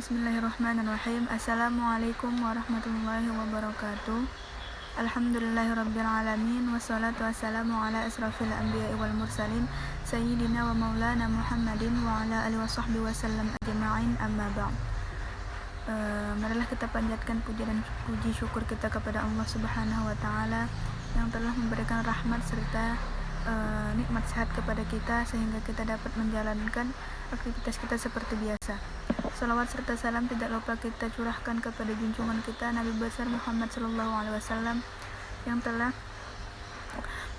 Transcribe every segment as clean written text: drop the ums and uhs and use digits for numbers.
Bismillahirrahmanirrahim. Assalamualaikum warahmatullahi wabarakatuh. Alhamdulillahirrabbilalamin. Wassalatu wassalamu ala asrafil anbiya'i wal mursalin Sayyidina wa maulana Muhammadin wa ala alihi wa sahbihi wasallam ajma'in, amma ba'd. Marilah kita panjatkan puji dan puji syukur kita kepada Allah Subhanahu wa Ta'ala yang telah memberikan rahmat serta nikmat sehat kepada kita sehingga kita dapat menjalankan aktivitas kita seperti biasa. Salawat serta salam tidak lupa kita curahkan kepada junjungan kita Nabi besar Muhammad SAW yang telah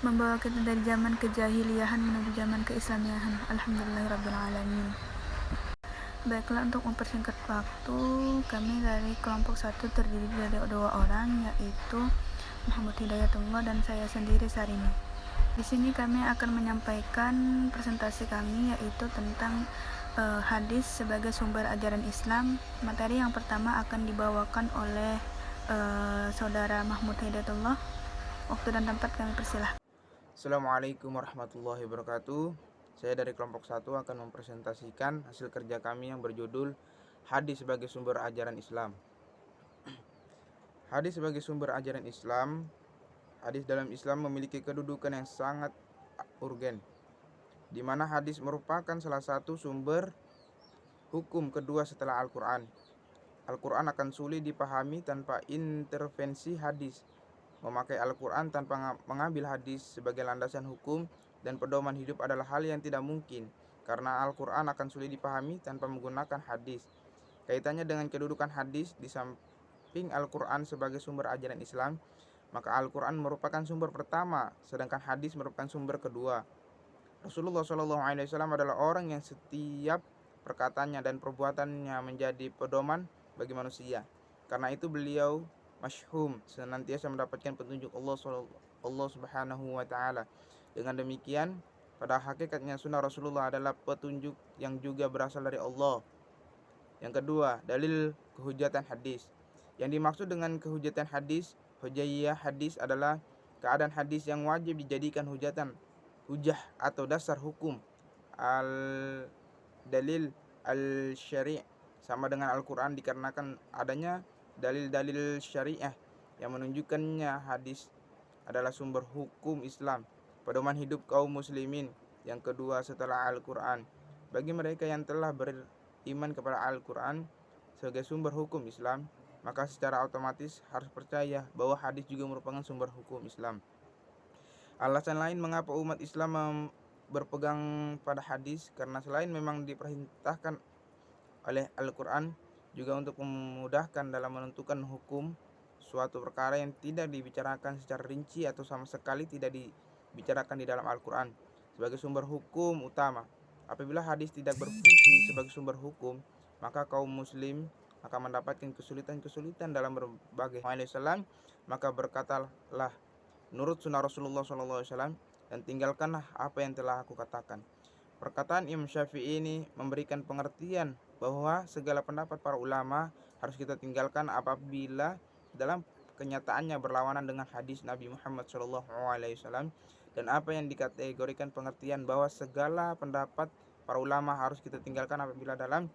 membawa kita dari zaman kejahiliahan menuju zaman keislamiahan. Alhamdulillahirrabbilalamin. Baiklah, untuk mempersingkat waktu, kami dari kelompok 1 terdiri dari 2 orang, yaitu Muhammad Hidayatullah dan saya sendiri Sarini. Di sini kami akan menyampaikan presentasi kami, yaitu tentang hadis sebagai sumber ajaran Islam. Materi yang pertama akan dibawakan oleh saudara Mahmud Hidayatullah. Waktu dan tempat kami persilahkan. Assalamualaikum warahmatullahi wabarakatuh. Saya dari kelompok 1 akan mempresentasikan hasil kerja kami yang berjudul Hadis sebagai sumber ajaran Islam. Hadis sebagai sumber ajaran Islam. Hadis dalam Islam memiliki kedudukan yang sangat urgen, di mana hadis merupakan salah satu sumber hukum kedua setelah Al-Quran. Al-Quran akan sulit dipahami tanpa intervensi hadis. Memakai Al-Quran tanpa mengambil hadis sebagai landasan hukum dan pedoman hidup adalah hal yang tidak mungkin, karena Al-Quran akan sulit dipahami tanpa menggunakan hadis. Kaitannya dengan kedudukan hadis, di samping Al-Quran sebagai sumber ajaran Islam, maka Al-Quran merupakan sumber pertama, sedangkan hadis merupakan sumber kedua. Rasulullah SAW adalah orang yang setiap perkataannya dan perbuatannya menjadi pedoman bagi manusia. Karena itu beliau masyhum senantiasa mendapatkan petunjuk Allah Subhanahu wa Ta'ala. Dengan demikian, pada hakikatnya sunnah Rasulullah adalah petunjuk yang juga berasal dari Allah. Yang kedua, dalil kehujatan hadis. Yang dimaksud dengan kehujatan hadis, hujjah hadis adalah keadaan hadis yang wajib dijadikan hujah atau dasar hukum. Al-dalil al-syari' sama dengan Al-Quran dikarenakan adanya dalil-dalil syariah yang menunjukkannya hadis adalah sumber hukum Islam, pedoman hidup kaum muslimin yang kedua setelah Al-Quran. Bagi mereka yang telah beriman kepada Al-Quran sebagai sumber hukum Islam, maka secara otomatis harus percaya bahwa hadis juga merupakan sumber hukum Islam. Alasan lain mengapa umat Islam berpegang pada hadis, karena selain memang diperintahkan oleh Al-Quran juga untuk memudahkan dalam menentukan hukum suatu perkara yang tidak dibicarakan secara rinci atau sama sekali tidak dibicarakan di dalam Al-Quran sebagai sumber hukum utama. Apabila hadis tidak berfungsi sebagai sumber hukum, maka kaum muslim akan mendapatkan kesulitan dalam berbagai hal. Maka berkatalah menurut sunnah Rasulullah SAW dan tinggalkanlah apa yang telah aku katakan. Perkataan Imam Syafi'i ini memberikan pengertian bahwa segala pendapat para ulama harus kita tinggalkan apabila dalam kenyataannya berlawanan dengan hadis Nabi Muhammad SAW, dan apa yang dikategorikan pengertian bahwa segala pendapat para ulama harus kita tinggalkan apabila dalam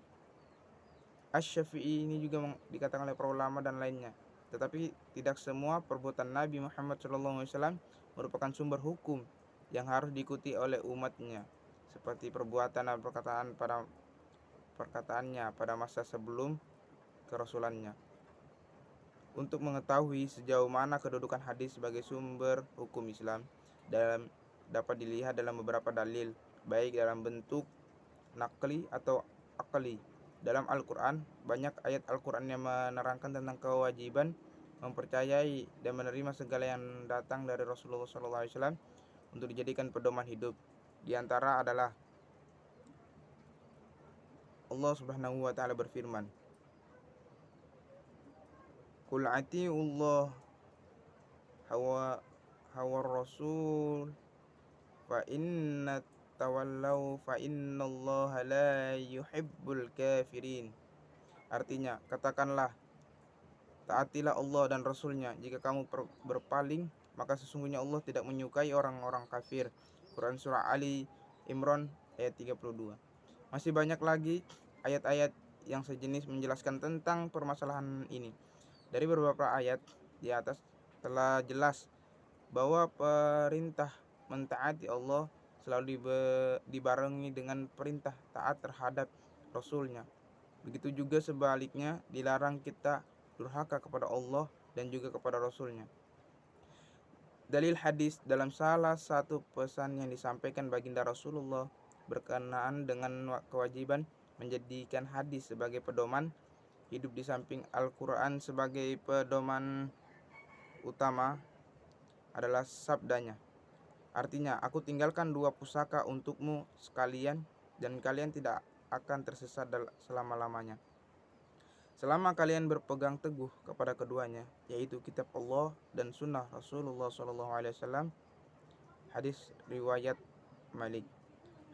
Asy-Syafi'i ini juga dikatakan oleh para ulama dan lainnya. Tetapi tidak semua perbuatan Nabi Muhammad SAW merupakan sumber hukum yang harus diikuti oleh umatnya, seperti perbuatan dan perkataannya pada masa sebelum kerasulannya. Untuk mengetahui sejauh mana kedudukan hadis sebagai sumber hukum Islam dapat dilihat dalam beberapa dalil, baik dalam bentuk naqli atau aqli. Dalam Al-Quran, banyak ayat Al-Quran yang menerangkan tentang kewajiban mempercayai dan menerima segala yang datang dari Rasulullah SAW untuk dijadikan pedoman hidup. Di antara adalah Allah Subhanahu wa Ta'ala berfirman, Qul ati'ullah hawa rasul fa inna tawallau fa innallaha la yuhibbul kafirin. Artinya, katakanlah, taatilah Allah dan Rasulnya. Jika kamu berpaling, maka sesungguhnya Allah tidak menyukai orang-orang kafir. Quran Surah Ali Imran ayat 32. Masih banyak lagi ayat-ayat yang sejenis menjelaskan tentang permasalahan ini. Dari beberapa ayat di atas telah jelas bahwa perintah mentaati Allah selalu dibarengi dengan perintah taat terhadap Rasul-Nya. Begitu juga sebaliknya, dilarang kita durhaka kepada Allah dan juga kepada Rasul-Nya. Dalil hadis dalam salah satu pesan yang disampaikan baginda Rasulullah berkenaan dengan kewajiban menjadikan hadis sebagai pedoman hidup di samping Al-Quran sebagai pedoman utama adalah sabdanya. Artinya, aku tinggalkan dua pusaka untukmu sekalian dan kalian tidak akan tersesat selama-lamanya. Selama kalian berpegang teguh kepada keduanya, yaitu kitab Allah dan sunnah Rasulullah SAW. Hadis riwayat Malik.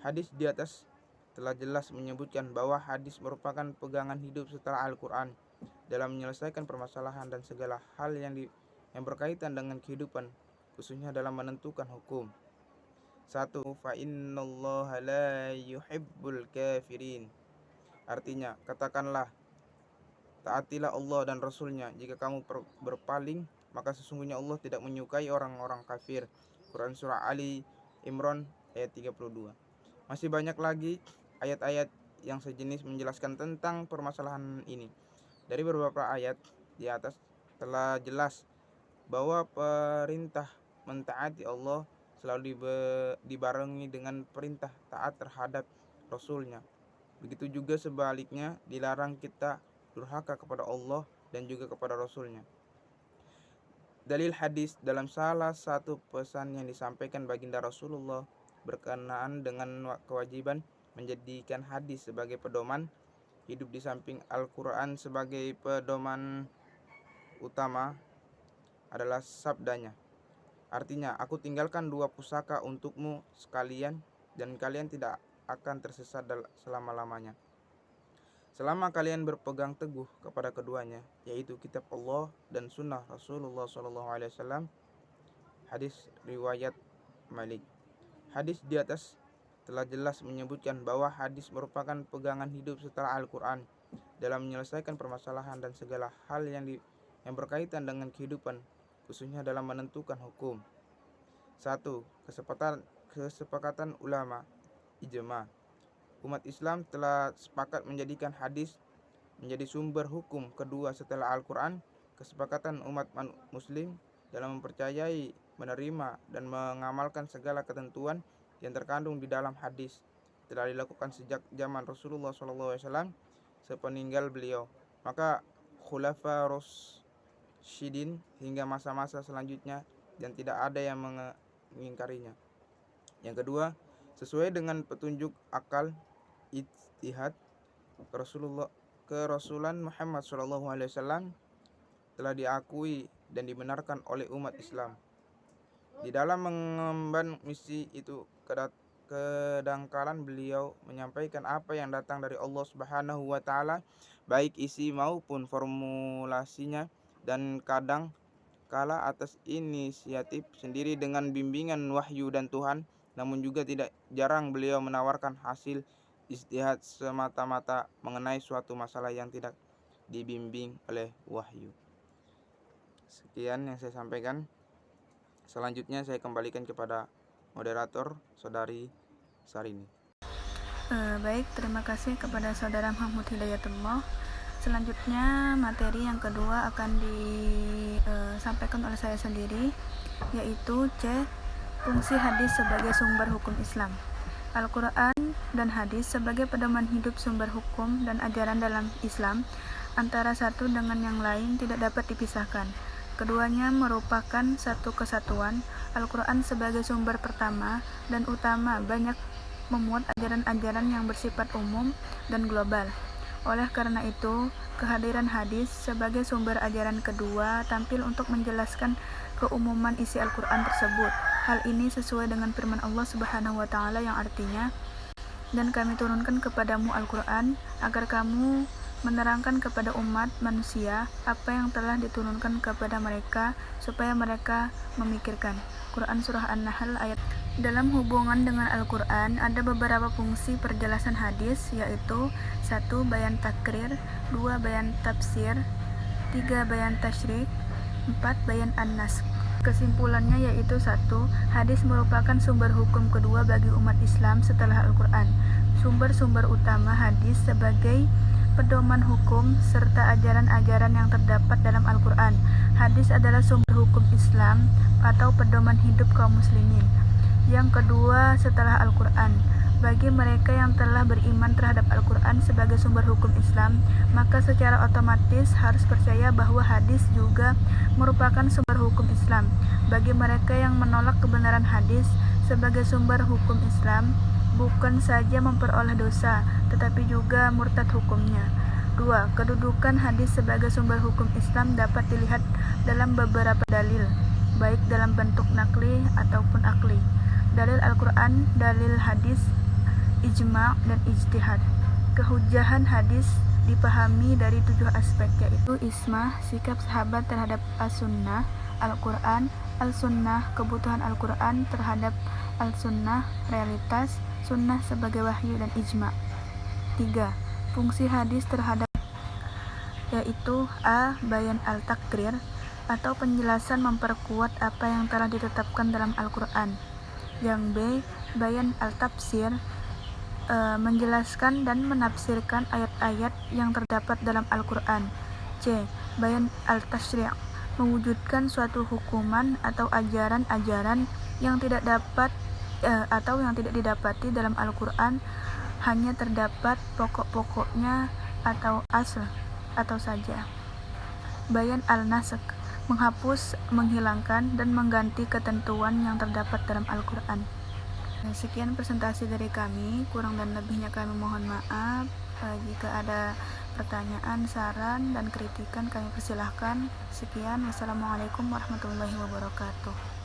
Hadis di atas telah jelas menyebutkan bahwa hadis merupakan pegangan hidup setelah Al-Quran dalam menyelesaikan permasalahan dan segala hal yang berkaitan dengan kehidupan, khususnya dalam menentukan hukum. 1. Fa innallaha la yuhibbul kafirin. Artinya, katakanlah, taatilah Allah dan Rasul-Nya. Jika kamu berpaling, maka sesungguhnya Allah tidak menyukai orang-orang kafir. Quran Surah Ali Imran ayat 32. Masih banyak lagi ayat-ayat yang sejenis menjelaskan tentang permasalahan ini. Dari beberapa ayat di atas telah jelas bahwa perintah mentaati Allah selalu dibarengi dengan perintah taat terhadap Rasul-Nya. Begitu juga sebaliknya, dilarang kita durhaka kepada Allah dan juga kepada Rasul-Nya. Dalil hadis dalam salah satu pesan yang disampaikan baginda Rasulullah berkenaan dengan kewajiban menjadikan hadis sebagai pedoman hidup di samping Al-Quran sebagai pedoman utama adalah sabdanya. Artinya, aku tinggalkan dua pusaka untukmu sekalian dan kalian tidak akan tersesat selama-lamanya. Selama kalian berpegang teguh kepada keduanya, yaitu kitab Allah dan sunnah Rasulullah SAW. Hadis riwayat Malik. Hadis di atas telah jelas menyebutkan bahwa hadis merupakan pegangan hidup setelah Al-Quran dalam menyelesaikan permasalahan dan segala hal yang berkaitan dengan kehidupan, khususnya dalam menentukan hukum. 1. Kesepakatan ulama ijma. Umat Islam telah sepakat menjadikan hadis menjadi sumber hukum kedua setelah Al-Quran. Kesepakatan umat muslim dalam mempercayai, menerima, dan mengamalkan segala ketentuan yang terkandung di dalam hadis telah dilakukan sejak zaman Rasulullah SAW sepeninggal beliau. Maka khulafa rasyidin hingga masa-masa selanjutnya, dan tidak ada yang mengingkarinya. Yang kedua, sesuai dengan petunjuk akal ijtihad kerasulan Muhammad SAW telah diakui dan dibenarkan oleh umat Islam. Di dalam mengemban misi itu, kedangkalan beliau menyampaikan apa yang datang dari Allah Subhanahu wa Ta'ala, baik isi maupun formulasinya, dan kadang kala atas inisiatif sendiri dengan bimbingan wahyu dan Tuhan. Namun juga tidak jarang beliau menawarkan hasil ijtihad semata-mata mengenai suatu masalah yang tidak dibimbing oleh wahyu. Sekian yang saya sampaikan. Selanjutnya saya kembalikan kepada moderator, Saudari Sarini. Baik, terima kasih kepada Saudara Mahmud Hidayatullah. Selanjutnya materi yang kedua akan disampaikan oleh saya sendiri, yaitu C. Fungsi hadis sebagai sumber hukum Islam. Al-Quran dan hadis sebagai pedoman hidup, sumber hukum dan ajaran dalam Islam antara satu dengan yang lain tidak dapat dipisahkan. Keduanya merupakan satu kesatuan. Al-Quran sebagai sumber pertama dan utama banyak memuat ajaran-ajaran yang bersifat umum dan global. Oleh karena itu, kehadiran hadis sebagai sumber ajaran kedua tampil untuk menjelaskan keumuman isi Al-Quran tersebut. Hal ini sesuai dengan firman Allah Subhanahu wa Ta'ala yang artinya, "Dan kami turunkan kepadamu Al-Quran agar kamu menerangkan kepada umat manusia apa yang telah diturunkan kepada mereka supaya mereka memikirkan. Quran Surah An-Nahl ayat. Dalam hubungan dengan Al-Quran ada beberapa fungsi perjelasan hadis, yaitu 1. Bayan takrir, 2. Bayan tafsir, 3. Bayan tasyrik, 4. Bayan an-naskh. Kesimpulannya yaitu 1. Hadis merupakan sumber hukum kedua bagi umat Islam setelah Al-Quran. Sumber-sumber utama hadis sebagai pedoman hukum serta ajaran-ajaran yang terdapat dalam Al-Quran. Hadis adalah sumber hukum Islam atau pedoman hidup kaum muslimin. Yang kedua setelah Al-Quran, bagi mereka yang telah beriman terhadap Al-Quran sebagai sumber hukum Islam, maka secara otomatis harus percaya bahwa hadis juga merupakan sumber hukum Islam. Bagi mereka yang menolak kebenaran hadis sebagai sumber hukum Islam, bukan saja memperoleh dosa, tetapi juga murtad hukumnya. 2. Kedudukan hadis sebagai sumber hukum Islam dapat dilihat dalam beberapa dalil, baik dalam bentuk nakli ataupun akli. Dalil Al-Quran, dalil hadis, ijma' dan ijtihad. Kehujahan hadis dipahami dari 7 aspek, yaitu ismah, sikap sahabat terhadap as-sunnah, Al-Quran, al-sunnah, kebutuhan Al-Quran terhadap al-sunnah, realitas sunnah sebagai wahyu dan ijma'. 3. Fungsi hadis terhadap, yaitu A. Bayan al-takrir atau penjelasan memperkuat apa yang telah ditetapkan dalam Al-Quran. Yang B. Bayan al-tafsir, menjelaskan dan menafsirkan ayat-ayat yang terdapat dalam Al-Quran. C. Bayan al-tasyri', mewujudkan suatu hukuman atau ajaran-ajaran yang tidak dapat atau yang tidak didapati dalam Al-Quran, hanya terdapat pokok-pokoknya atau asl atau saja. Bayan al-naskh, menghapus, menghilangkan, dan mengganti ketentuan yang terdapat dalam Al-Quran. Sekian presentasi dari kami, kurang dan lebihnya kami mohon maaf. Jika ada pertanyaan, saran, dan kritikan kami persilahkan. Sekian, wassalamualaikum warahmatullahi wabarakatuh.